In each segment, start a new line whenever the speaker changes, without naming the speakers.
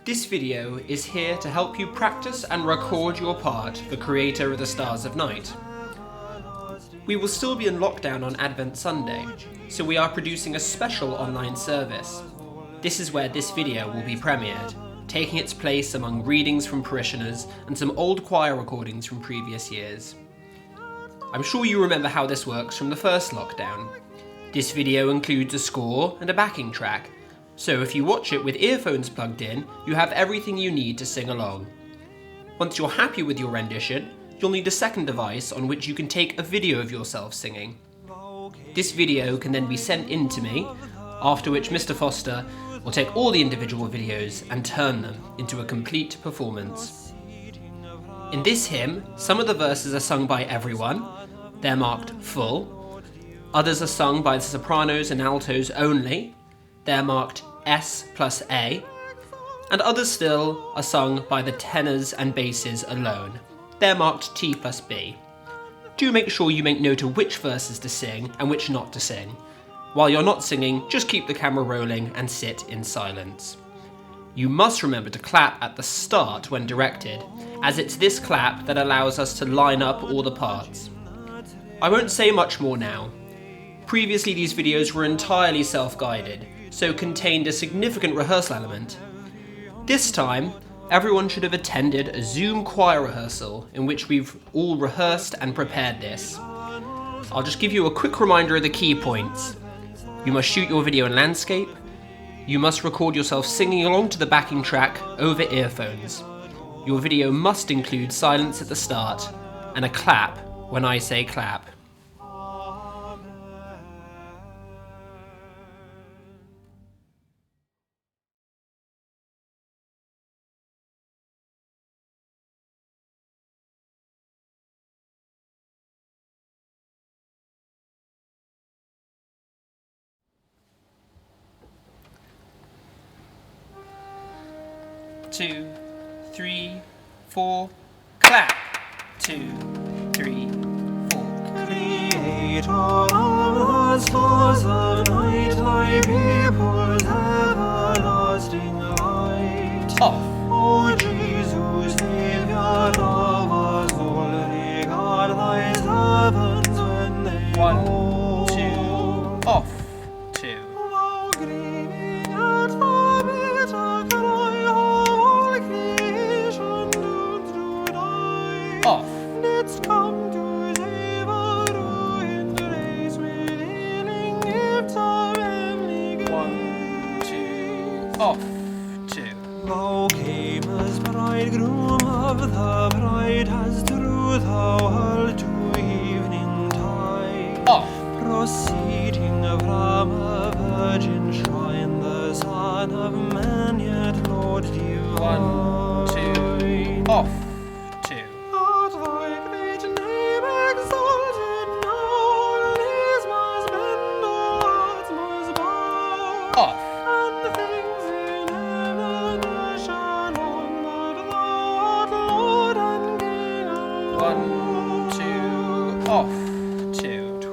This video is here to help you practice and record your part for Creator of the Stars of Night. We will still be in lockdown on Advent Sunday, so we are producing a special online service. This is where this video will be premiered, taking its place among readings from parishioners and some old choir recordings from previous years. I'm sure you remember how this works from the first lockdown. This video includes a score and a backing track, so if you watch it with earphones plugged in, you have everything you need to sing along. Once you're happy with your rendition, you'll need a second device on which you can take a video of yourself singing. This video can then be sent in to me, after which Mr. Foster will take all the individual videos and turn them into a complete performance. In this hymn, some of the verses are sung by everyone, they're marked full. Others are sung by the sopranos and altos only, they're marked S plus A. And others still are sung by the tenors and basses alone, they're marked T plus B. Do make sure you make note of which verses to sing and which not to sing. While you're not singing, just keep the camera rolling and sit in silence. You must remember to clap at the start when directed, as it's this clap that allows us to line up all the parts. I won't say much more now. Previously these videos were entirely self-guided, so contained a significant rehearsal element. This time, everyone should have attended a Zoom choir rehearsal in which we've all rehearsed and prepared this. I'll just give you a quick reminder of the key points. You must shoot your video in landscape. You must record yourself singing along to the backing track over earphones. Your video must include silence at the start and a clap when I say clap. Two, three, four, clap. 2, 3, 4.
Creator of the stars of night, thy people's everlasting light.
Off.
O Jesus, Savior of us all, regard thy servants when they
1,
go.
2, off. 2.
Thou grieving at the bitter cry of all creation doomed to die.
Off.
Didst come to save a ruined race with healing gifts of heavenly grace.
1, 2, off. 2.
Thou camest, bridegroom of the bride, as through thou hurled to evening tide.
Off.
Proceeding from a virgin shrine, the Son of Man, yet Lord divine.
1, 2, off. 2.
At thy great name exalted, now knees must bend, all hearts must bow.
Off.
And things in heaven shall own that thou art Lord and King alone.
1, 2, off. 2.
To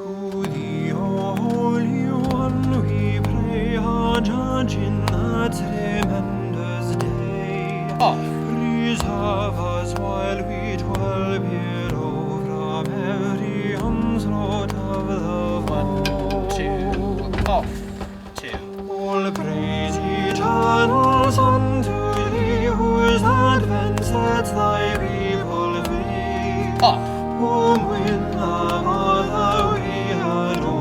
thee, O Holy One, we pray, our Judge in that tremendous day.
Off.
Preserve us while we toil below from every onslaught of the
1, 2, off. 2.
all praise eternal unto thee, whose advent sets thy people free.
Off.
Whom with the Father we adore.